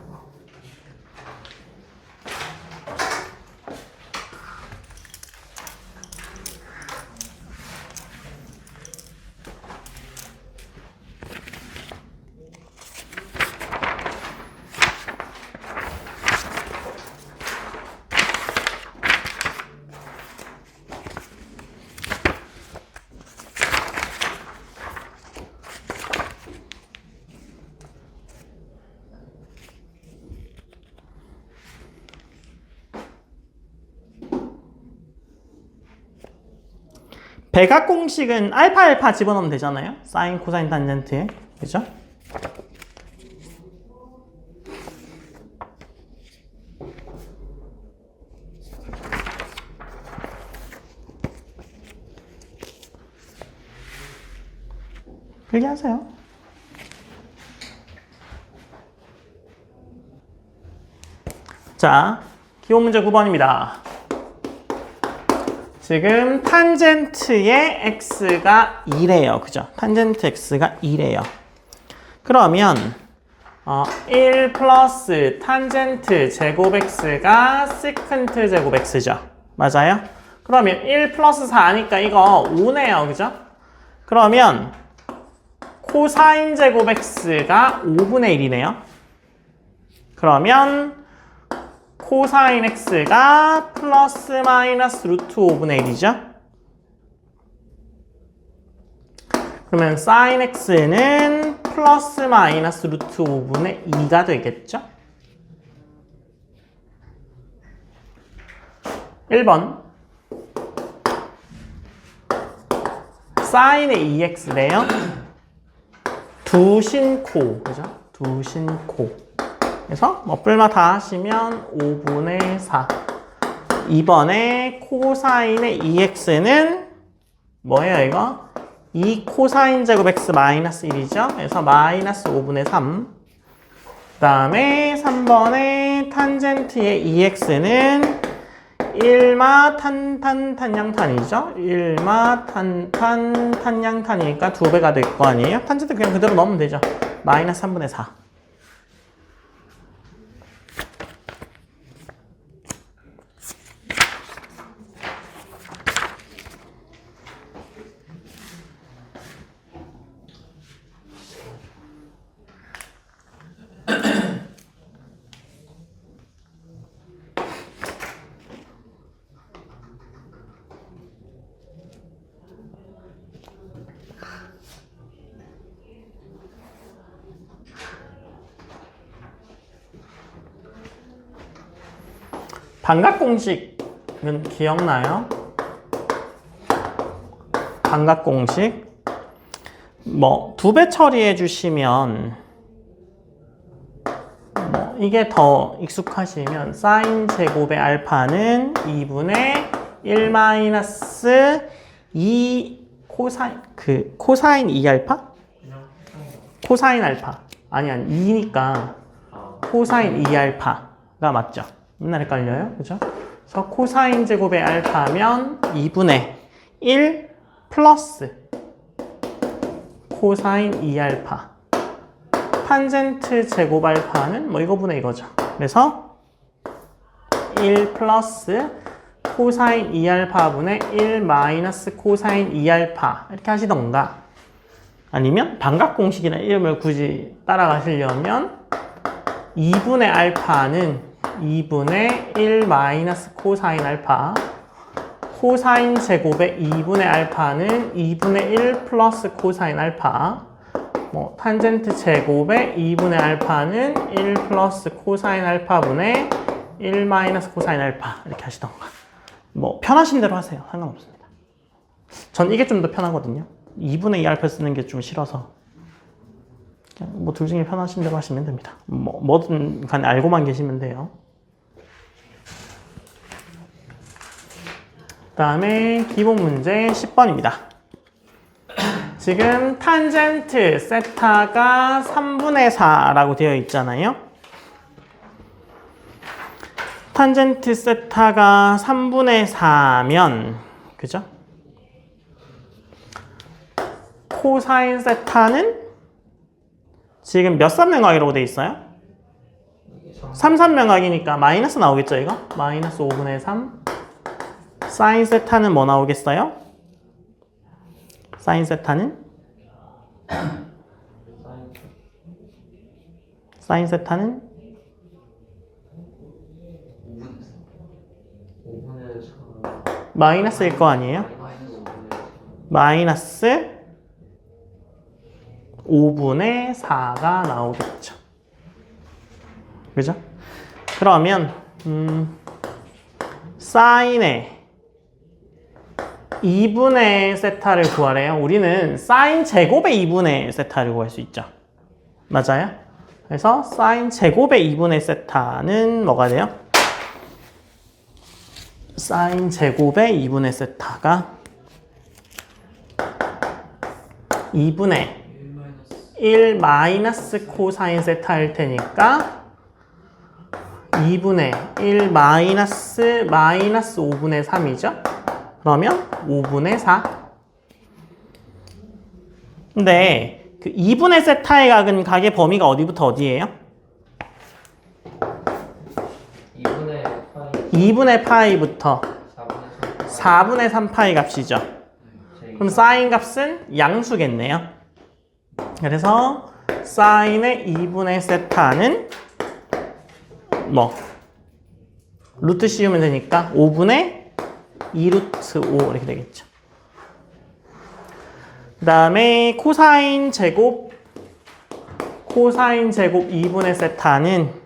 백악 공식은 알파 집어넣으면 되잖아요. 사인, 코사인, 탄젠트에. 그죠? 그렇게 하세요. 자, 기본 문제 9번입니다. 지금 탄젠트의 x가 2래요. 그죠? 탄젠트 x가 2래요. 그러면 1 플러스 탄젠트 제곱 x가 세컨트 제곱 x죠. 맞아요? 그러면 1 플러스 4니까 이거 5네요. 그죠? 그러면 코사인 제곱 x가 5분의 1이네요. 그러면 코사인 x가 플러스 마이너스 루트 5분의 1이죠. 그러면 사인 x는 플러스 마이너스 루트 5분의 2가 되겠죠. 1번 사인의 2x래요. 두신코, 그죠? 두신코. 그래서 뭐 뿔마 다 하시면 5분의 4. 2번에 코사인의 2x는 뭐예요, 이거? 2 코사인 제곱 x 마이너스 1이죠? 그래서 마이너스 5분의 3. 그 다음에 3번에 탄젠트의 2x는 1마 탄양탄이죠? 1마 탄양탄이니까 2배가 될 거 아니에요? 탄젠트 그냥 그대로 넣으면 되죠. 마이너스 3분의 4. 반각공식은 기억나요? 반각공식 뭐 2배 처리해 주시면 뭐 이게 더 익숙하시면 사인 제곱의 알파는 2분의 1 마이너스 2 코사인 코사인 2알파? 코사인 알파 아니 2니까 코사인 2알파가 맞죠? 맨날 헷갈려요. 그죠? 그래서 코사인 제곱의 알파면 2분의 1 플러스 코사인 2알파. 탄젠트 제곱 알파는 뭐 이거분의 이거죠. 그래서 1 플러스 코사인 2알파분의 1 마이너스 코사인 2알파 이렇게 하시던가 아니면 반각공식이라는 이름을 굳이 따라가시려면 2분의 알파는 2분의 1 마이너스 코사인 알파 코사인 제곱의 2분의 알파는 2분의 1 플러스 코사인 알파 뭐 탄젠트 제곱의 2분의 알파는 1 플러스 코사인 알파분의 1 마이너스 코사인 알파 이렇게 하시던가 뭐 편하신 대로 하세요. 상관없습니다. 전 이게 좀 더 편하거든요. 2분의 2 알파 쓰는 게 좀 싫어서 뭐 둘 중에 편하신 대로 하시면 됩니다. 뭐든 간에 알고만 계시면 돼요. 그 다음에 기본 문제 10번입니다. 지금 탄젠트 세타가 3분의 4라고 되어 있잖아요. 탄젠트 세타가 3분의 4면 그죠? 코사인 세타는 지금 몇 삼면각이라고 되어 있어요? 3삼면각이니까 마이너스 나오겠죠 이거? 마이너스 5분의 3 사인 세타는 뭐 나오겠어요? 사인 세타는? 사인 세타는? 5분의 4 마이너스일 거 아니에요? 마이너스 5분의 4가 나오겠죠. 그죠? 그러면 사인의 2분의 세타를 구하래요. 우리는 사인 제곱의 2분의 세타를 구할 수 있죠. 맞아요? 그래서 사인 제곱의 2분의 세타는 뭐가 돼요? 사인 제곱의 2분의 세타가 2분의 1 마이너스 코사인 세타일 테니까 2분의 1 마이너스 5분의 3이죠? 그러면 5분의 4. 근데 그 2분의 세타의 각은 각의 범위가 어디부터 어디예요? 2분의 파이부터 4분의 3 파이 값이죠. 그럼 사인 값은 양수겠네요. 그래서 사인의 2분의 세타는 뭐 루트 씌우면 되니까 5분의 2루트 5 이렇게 되겠죠. 그 다음에 코사인 제곱 2분의 세타는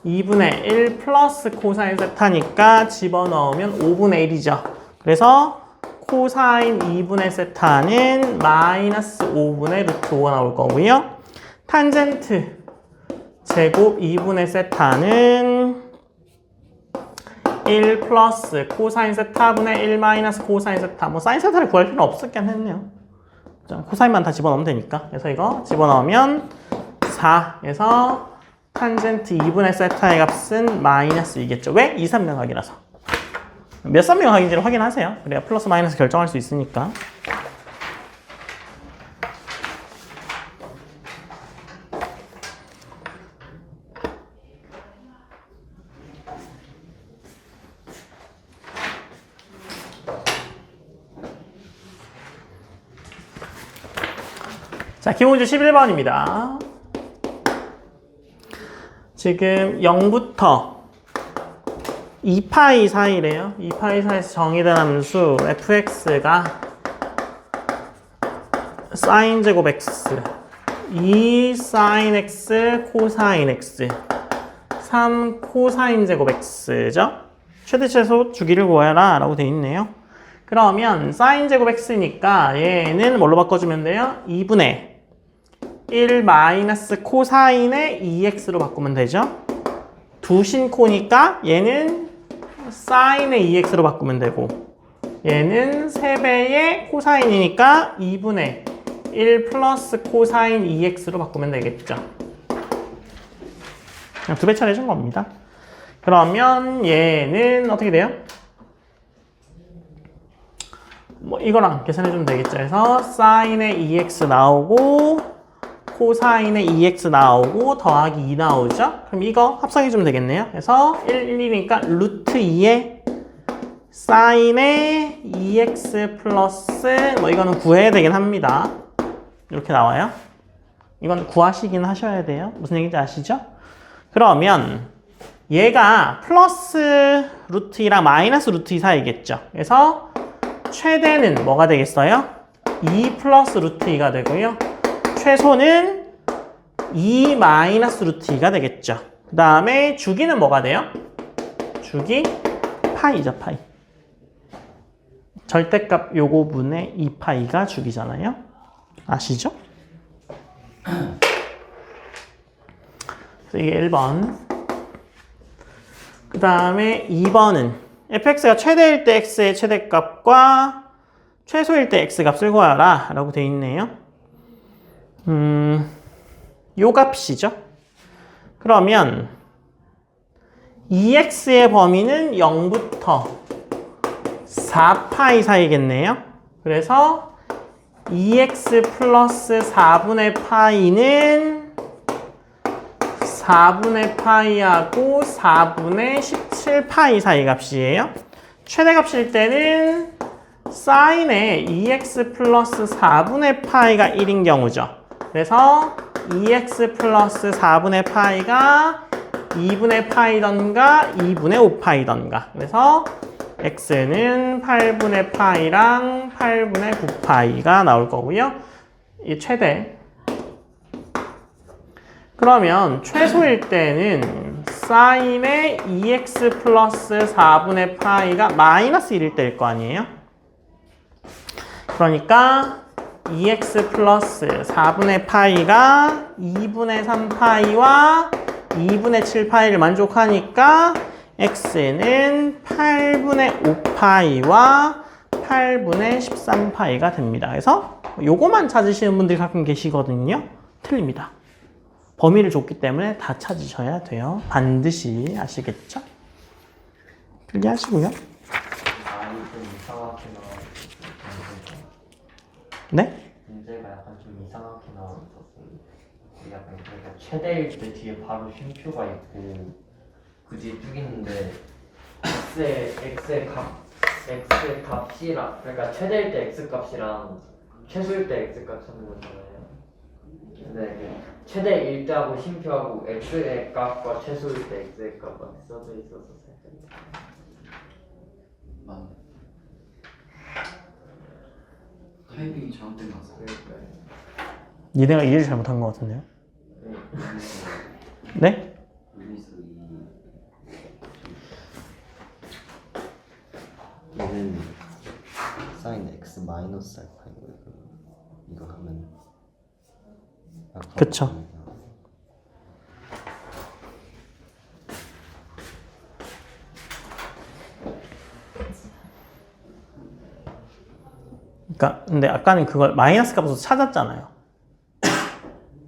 2분의 1 플러스 코사인 세타니까 집어넣으면 5분의 1이죠. 그래서 코사인 2분의 세타는 마이너스 5분의 루트 5가 나올 거고요. 탄젠트 제곱 2분의 세타는 1 플러스 코사인 세타분의 1 마이너스 코사인 세타. 뭐 사인 세타를 구할 필요는 없었긴 했네요. 코사인만 다 집어넣으면 되니까. 그래서 이거 집어넣으면 4에서 탄젠트 2분의 세타의 값은 마이너스 2겠죠. 왜? 2, 3명각이라서. 몇 3명각인지를 확인하세요. 그래야 플러스 마이너스 결정할 수 있으니까. 자, 기본주 11번입니다. 지금 0부터 2파이 사이래요. 2파이 사이에서 정의된 함수 fx가 사인 제곱 x, 2 사인 x 코사인 x, 3 코사인 제곱 x죠. 최대 최소 주기를 구해라 라고 되어 있네요. 그러면 사인 제곱 x니까 얘는 뭘로 바꿔주면 돼요? 2분의 1 마이너스 코사인의 2x로 바꾸면 되죠. 두 신코니까 얘는 사인의 2x로 바꾸면 되고 얘는 3배의 코사인이니까 2분의 1 플러스 코사인 2x로 바꾸면 되겠죠. 그냥 2배 처리해준 겁니다. 그러면 얘는 어떻게 돼요? 뭐 이거랑 계산해주면 되겠죠. 그래서 사인의 2x 나오고 코사인의 2x 나오고 더하기 2 나오죠. 그럼 이거 합성해주면 되겠네요. 그래서 1, 1이니까 루트 2에 사인의 2x 플러스 뭐 이거는 구해야 되긴 합니다. 이렇게 나와요. 이건 구하시긴 하셔야 돼요. 무슨 얘기인지 아시죠? 그러면 얘가 플러스 루트 2랑 마이너스 루트 2 사이겠죠. 그래서 최대는 뭐가 되겠어요? 2 플러스 루트 2가 되고요. 최소는 2 마이너스 루트 2가 되겠죠. 그 다음에 주기는 뭐가 돼요? 주기 파이죠, 파이. 절대값 요거 분의 2파이가 주기잖아요. 아시죠? 그래서 이게 1번. 그 다음에 2번은 fx가 최대일 때 x의 최대값과 최소일 때 x값을 구하라 라고 되어 있네요. 요 값이죠. 그러면 2x의 범위는 0부터 4파이 사이겠네요. 그래서 2x 플러스 4분의 파이는 4분의 파이하고 4분의 17파이 사이 값이에요. 최대값일 때는 사인의 2x 플러스 4분의 파이가 1인 경우죠. 그래서 2x 플러스 4분의 파이가 2분의 파이던가 2분의 5파이던가. 그래서 x는 8분의 파이랑 8분의 9파이가 나올 거고요. 이 최대. 그러면 최소일 때는 사인의 2x 플러스 4분의 파이가 마이너스 1일 때일 거 아니에요? 그러니까 2x 플러스 4분의 파이가 2분의 3파이와 2분의 7파이를 만족하니까 x는 8분의 5파이와 8분의 13파이가 됩니다. 그래서 요거만 찾으시는 분들이 가끔 계시거든요. 틀립니다. 범위를 줬기 때문에 다 찾으셔야 돼요. 반드시 아시겠죠? 필기하시고요. 말이 좀 이상하게 나왔어요. 네? 문제가 약간 좀 이상하게 나왔었어요. 약간 그러니까 최대일 때 뒤에 바로 쉼표가 있고 그 뒤에 쭉 있는데 x의 값이랑 그러니까 최대일 때 x 값이랑 최소일 때 x 값 찾는 거잖아요. 근데 그 최대일 때하고 쉼표하고 x의 값과 최소일 때 x의 값만 써져 있어서 살짝. 타이밍이 잘못된 것 같아요. 그러니까요. 니네가 이해를 잘못한 것 같은데요? 네? 얘는 사인 x 마이너스 알파인 거예요. 이거 하면 그쵸. 그러니까 근데 아까는 그걸 마이너스 값으로 찾았잖아요.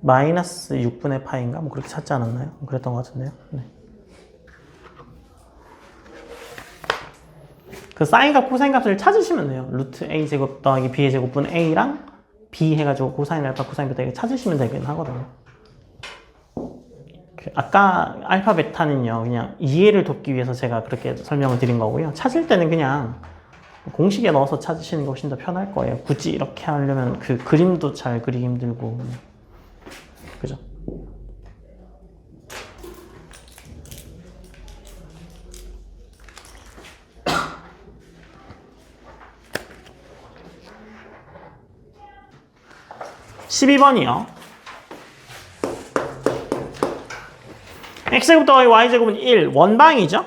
마이너스 6분의 파인가? 뭐 그렇게 찾지 않았나요? 그랬던 것 같은데요. 네. 그 사인과 코사인 값을 찾으시면 돼요. 루트 a 제곱 더하기 b의 제곱분 a랑 b 해가지고 코사인 알파 코사인 베타 이렇게 찾으시면 되긴 하거든요. 아까 알파 베타는요 그냥 이해를 돕기 위해서 제가 그렇게 설명을 드린 거고요. 찾을 때는 그냥 공식에 넣어서 찾으시는 게 훨씬 더 편할 거예요. 굳이 이렇게 하려면 그 그림도 잘 그리기 힘들고 그죠? (12번이요) x제곱 더하기 y제곱은 1 원방이죠?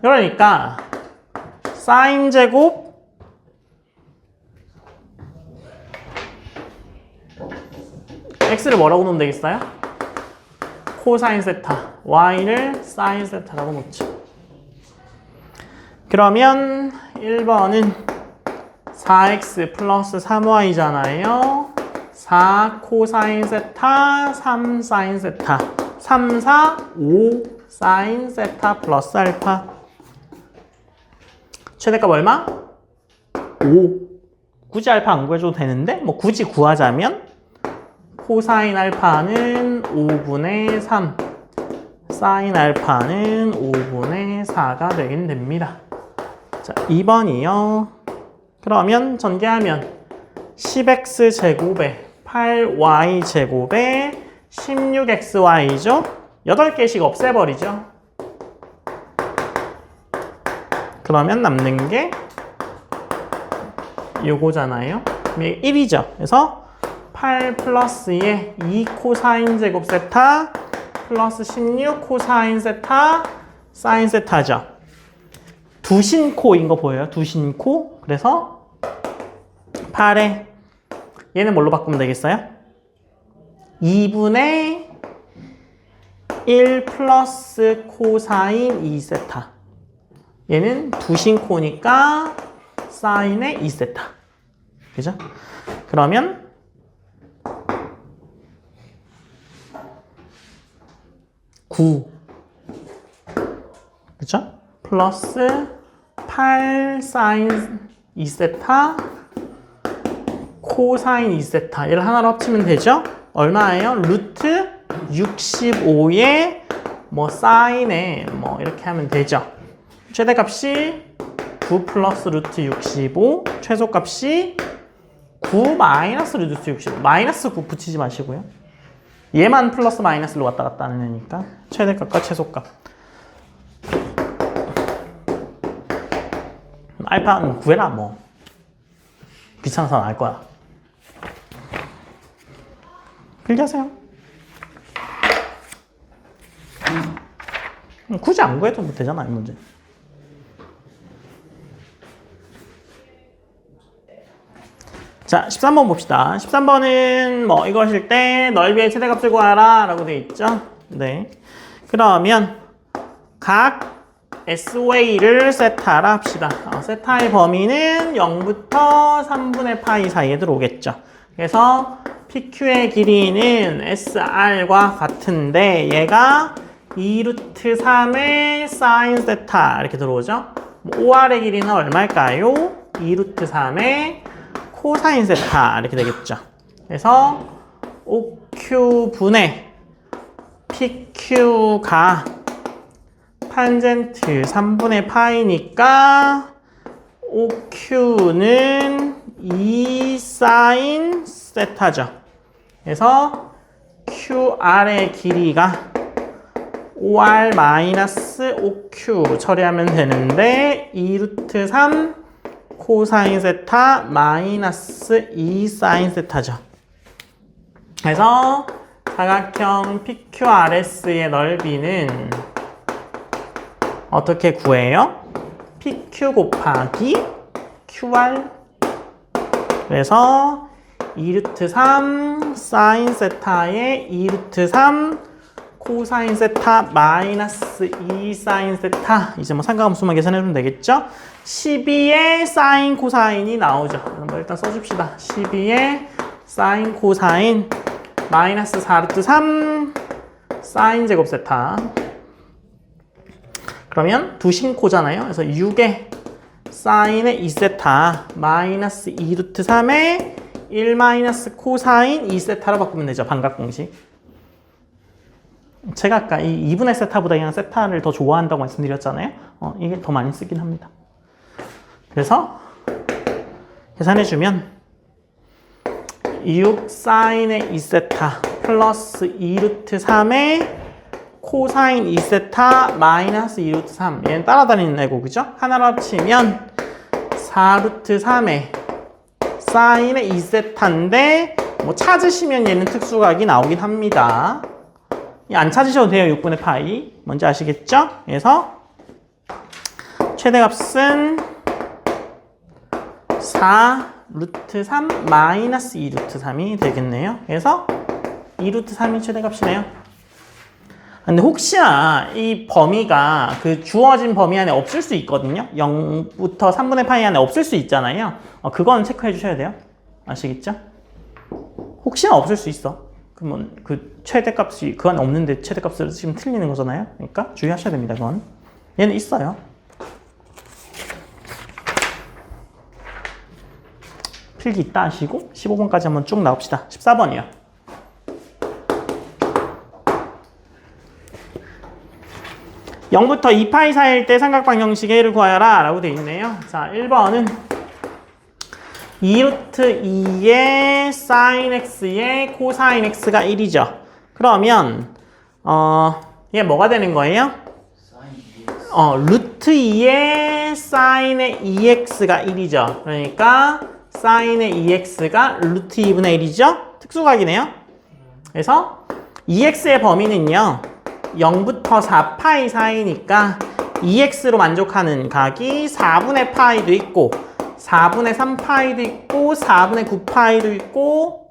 그러니까 사인 제곱 x를 뭐라고 놓으면 되겠어요? 코사인 세타, y를 사인 세타라고 놓죠. 그러면 1번은 4x 플러스 3y잖아요. 4 코사인 세타, 3 사인 세타, 3, 4, 5 사인 세타 플러스 알파. 최대값 얼마? 5. 굳이 알파 안 구해줘도 되는데 뭐 굳이 구하자면 코사인 알파는 5분의 3 사인 알파는 5분의 4가 되긴 됩니다. 자, 2번이요. 그러면 전개하면 10x 제곱에 8y 제곱에 16xy죠. 8개씩 없애버리죠. 그러면 남는 게 요거잖아요. 이게 1이죠. 그래서 8 플러스 2에 2 코사인 제곱 세타 플러스 16 코사인 세타 사인 세타죠. 두신코인 거 보여요? 두신코. 그래서 8에 얘는 뭘로 바꾸면 되겠어요? 2분의 1 플러스 코사인 2세타. 얘는 두신코니까 사인의 2세타. 그죠? 그러면 그죠? 플러스 8 사인 2세타 코사인 2세타 얘를 하나로 합치면 되죠? 얼마예요? 루트 65에 뭐 사인에 뭐 이렇게 하면 되죠. 최대값이 9 플러스 루트 65 최소값이 9 마이너스 루트 65 마이너스 9 붙이지 마시고요. 얘만 플러스 마이너스로 왔다 갔다 하는 애니까 최대값과 최소값. 알파는 구해라 뭐. 귀찮아서 안 할 거야. 필기하세요. 굳이 안 구해도 뭐 되잖아 이 문제. 자, 13번 봅시다. 13번은 뭐 이거 하실 때 넓이의 최대값을 구하라 라고 되어 있죠. 네. 그러면 각 SY를 세타라 합시다. 세타의 범위는 0부터 3분의 파이 사이에 들어오겠죠. 그래서 PQ의 길이는 SR과 같은데 얘가 2루트 3의 사인 세타 이렇게 들어오죠. OR의 길이는 얼마일까요? 2루트 3의 코사인 세타 이렇게 되겠죠. 그래서 OQ분의 PQ가 탄젠트 3분의 파이니까 OQ는 2 사인 세타죠. 그래서 QR의 길이가 OR 마이너스 OQ 처리하면 되는데 2루트 3 코사인 세타 마이너스 2 사인 세타죠. 그래서 사각형 PQRS의 넓이는 어떻게 구해요? PQ 곱하기 QR. 그래서 2루트 3 사인 세타에 2루트 3 코사인 세타 마이너스 2 사인 세타. 이제 뭐 상가함수만 계산해주면 되겠죠? 12의 사인 코사인이 나오죠. 그럼 일단 써줍시다. 12의 사인 코사인 마이너스 4루트 3 사인 제곱 세타. 그러면 두심코잖아요. 그래서 6의 사인의 2세타 마이너스 2루트 3의 1 마이너스 코사인 2세타로 바꾸면 되죠. 반각 공식. 제가 아까 이 2분의 세타보다 그냥 세타를 더 좋아한다고 말씀드렸잖아요. 이게 더 많이 쓰긴 합니다. 그래서 계산해주면 6 사인의 2세타 플러스 2루트 3의 코사인 2세타 마이너스 2루트 3. 얘는 따라다니는 애고, 그죠? 하나로 합치면 4루트 3의 사인의 2세타인데 뭐 찾으시면 얘는 특수각이 나오긴 합니다. 안 찾으셔도 돼요. 6분의 파이. 뭔지 아시겠죠? 그래서 최대값은 4 루트 3 마이너스 2 루트 3이 되겠네요. 그래서 2 루트 3이 최대값이네요. 근데 혹시나 이 범위가 그 주어진 범위 안에 없을 수 있거든요. 0부터 3분의 파이 안에 없을 수 있잖아요. 그건 체크해 주셔야 돼요. 아시겠죠? 혹시나 없을 수 있어. 그러면 그 최대값이 그 안에 없는데 최대값을 지금 틀리는 거잖아요. 그러니까 주의하셔야 됩니다. 그건. 얘는 있어요. 필기 있다 하시고 15번까지 한번 쭉 나옵시다. 14번이요. (0부터 2파이) 사이일 때 삼각방정식의 해를 구하여라 라고 되어 있네요. 자, 1번은 2루트 2의 사인 x의 코사인 x가 1이죠. 그러면 이게 뭐가 되는 거예요? 루트 2의 사인의 2x가 1이죠. 그러니까 사인의 2x가 루트 2분의 1이죠. 특수각이네요. 그래서 2x의 범위는요 0부터 4파이 사이니까 2x로 만족하는 각이 4분의 파이도 있고 4분의 3파이도 있고 4분의 9파이도 있고,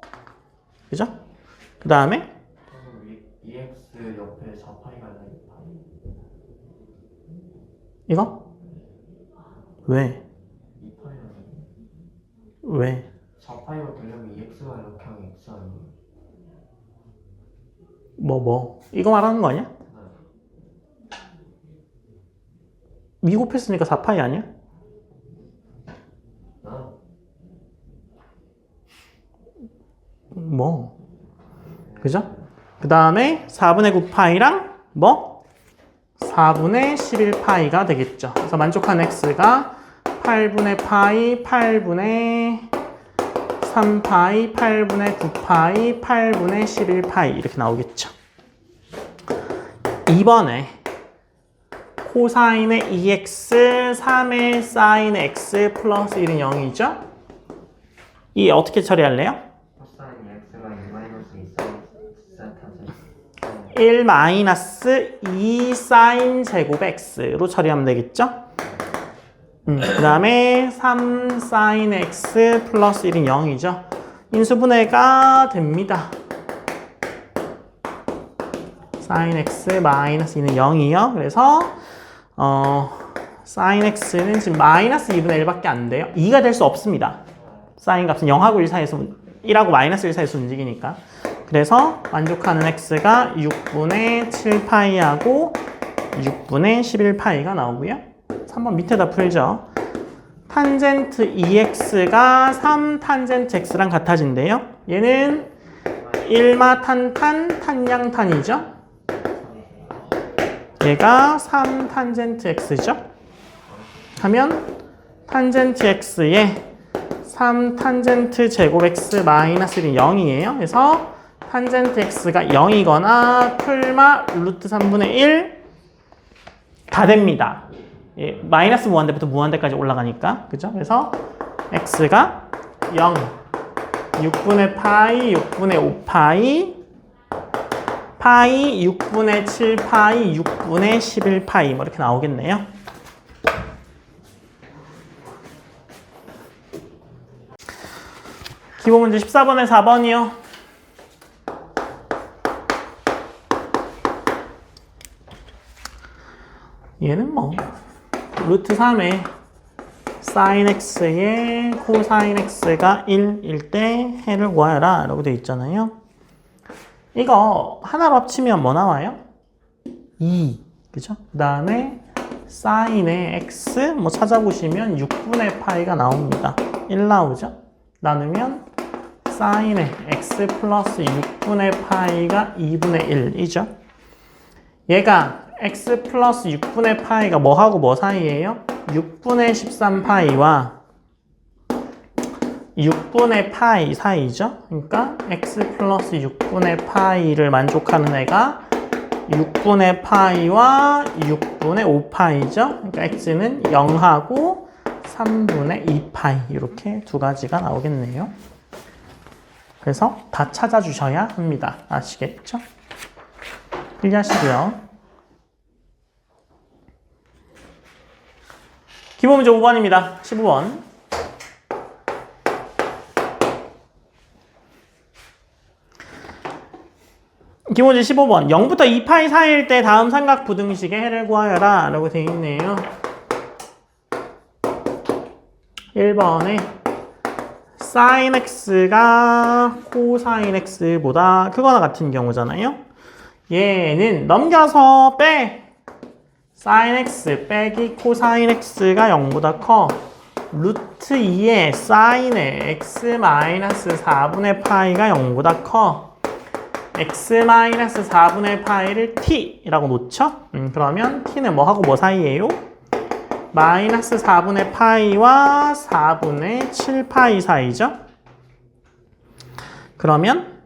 그죠? 그 다음에 2x 옆에 4파이가 있는 이거? 왜? 2파이가 왜? 4파이가 되려면 2x가 이렇게 하면 x 아니에요? 이거 말하는 거 아니야? 미곱했으니까 4파이 아니야? 그죠? 그 다음에 4분의 9파이랑 4분의 11파이가 되겠죠. 그래서 만족한 x가 8분의 파이, 8분의 3파이, 8분의 9파이, 8분의 11파이 이렇게 나오겠죠. 2번에 코사인의 2x, 3의 사인의 x 플러스 1은 0이죠? 이 어떻게 처리할래요? 코사인 x가 2 마이너스 2 사인 세타죠. 1 마이너스 2 사인 제곱 x로 처리하면 되겠죠? 그 다음에 3 sin x 플러스 1은 0이죠. 인수분해가 됩니다. sin x 마이너스 2는 0이요. 그래서 sin x는 지금 마이너스 2분의 1밖에 안 돼요. 2가 될 수 없습니다. sin 값은 0하고 1 사이에서 1하고 마이너스 1 사이에서 움직이니까. 그래서 만족하는 x가 6분의 7파이하고 6분의 11파이가 나오고요. 3번 밑에다 풀죠. 탄젠트 2x가 3 탄젠트 x랑 같아진대요. 얘는 1마 탄탄 탄양탄이죠. 얘가 3 탄젠트 x죠. 하면 탄젠트 x에 3 탄젠트 제곱 x 마이너스 1이 0이에요. 그래서 탄젠트 x가 0이거나 풀마 루트 3분의 1 다 됩니다. 예, 마이너스 무한대부터 무한대까지 올라가니까. 그죠? 그래서 x가 0, 6분의 파이, 6분의 5파이, 파이, 6분의 7파이, 6분의 11파이 뭐 이렇게 나오겠네요. 기본 문제 14번에 4번이요. 얘는 뭐 루트 3에 sin x에 코사인 x가 1일 때 해를 구하여라 라고 되어 있잖아요. 이거 하나로 합치면 뭐 나와요? 2. 그죠? 그 다음에 sin의 x 뭐 찾아보시면 6분의 파이가 나옵니다. 1 나오죠? 나누면 sin의 x 플러스 6분의 파이가 2분의 1이죠. 얘가 x 플러스 6분의 파이가 뭐하고 뭐 사이예요? 6분의 13파이와 6분의 파이 사이죠. 그러니까 x 플러스 6분의 파이를 만족하는 애가 6분의 파이와 6분의 5파이죠. 그러니까 x는 0하고 3분의 2파이 이렇게 두 가지가 나오겠네요. 그래서 다 찾아주셔야 합니다. 아시겠죠? 필기하시고요. 기본 문제 5번입니다. 15번. 기본 문제 15번. 0부터 2파이 사이일 때 다음 삼각 부등식의 해를 구하여라 라고 되어 있네요. 1번에 sin x가 코사인 x보다 크거나 같은 경우잖아요. 얘는 넘겨서 빼. sin x 빼기 코사인 x가 0보다 커. 루트 2에 sin의 x 마이너스 4분의 파이가 0보다 커. x 마이너스 4분의 파이를 t라고 놓죠? 그러면 t는 뭐하고 뭐 사이예요? 마이너스 4분의 파이와 4분의 7파이 사이죠? 그러면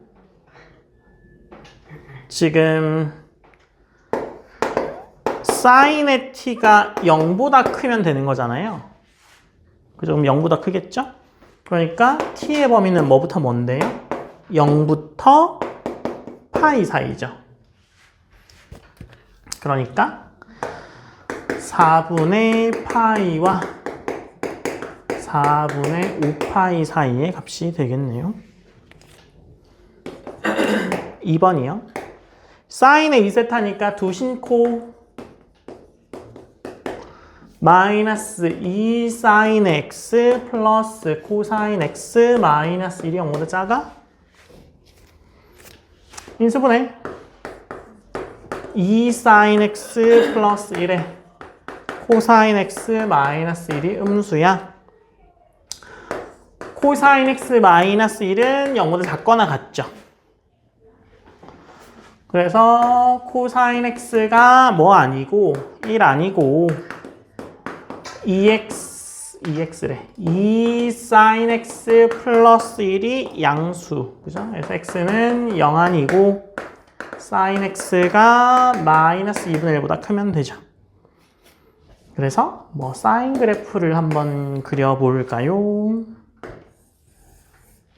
지금 sin의 t가 0보다 크면 되는 거잖아요. 그죠? 그럼 0보다 크겠죠? 그러니까 t의 범위는 뭐부터 뭔데요? 0부터 파이 사이죠. 그러니까 4분의 파이와 4분의 5파이 사이의 값이 되겠네요. 2번이요. 사인의 2세타니까 두 신코 마이너스 2 사인 x 플러스 코사인 x 마이너스 1이 0보다 작아? 인수분해 2 사인 x 플러스 1에 코사인 x 마이너스 1이 음수야. 코사인 x 마이너스 1은 0보다 작거나 같죠. 그래서 코사인 x가 뭐 아니고 1 아니고 2x래. 2 sin x 플러스 1이 양수. 그죠? 그래서 x는 0 아니고 sin x가 마이너스 2분의 1보다 크면 되죠. 그래서 뭐 사인 그래프를 한번 그려볼까요?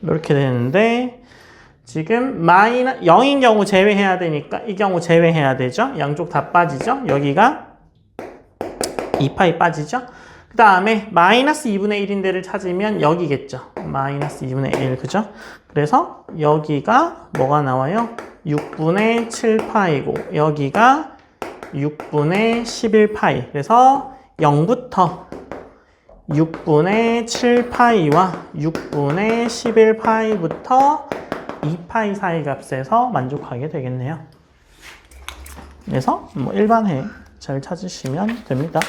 이렇게 되는데 지금 0인 경우 제외해야 되니까 이 경우 제외해야 되죠. 양쪽 다 빠지죠. 여기가 2파이 빠지죠. 그 그 다음에 마이너스 2분의 1인데를 찾으면 여기겠죠. 마이너스 2분의 1, 그죠? 그래서 여기가 뭐가 나와요? 6분의 7파이고 여기가 6분의 11파이. 그래서 0부터 6분의 7파이와 6분의 11파이부터 2파이 사이 값에서 만족하게 되겠네요. 그래서 뭐 일반해 잘 찾으시면 됩니다.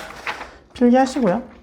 필기하시고요.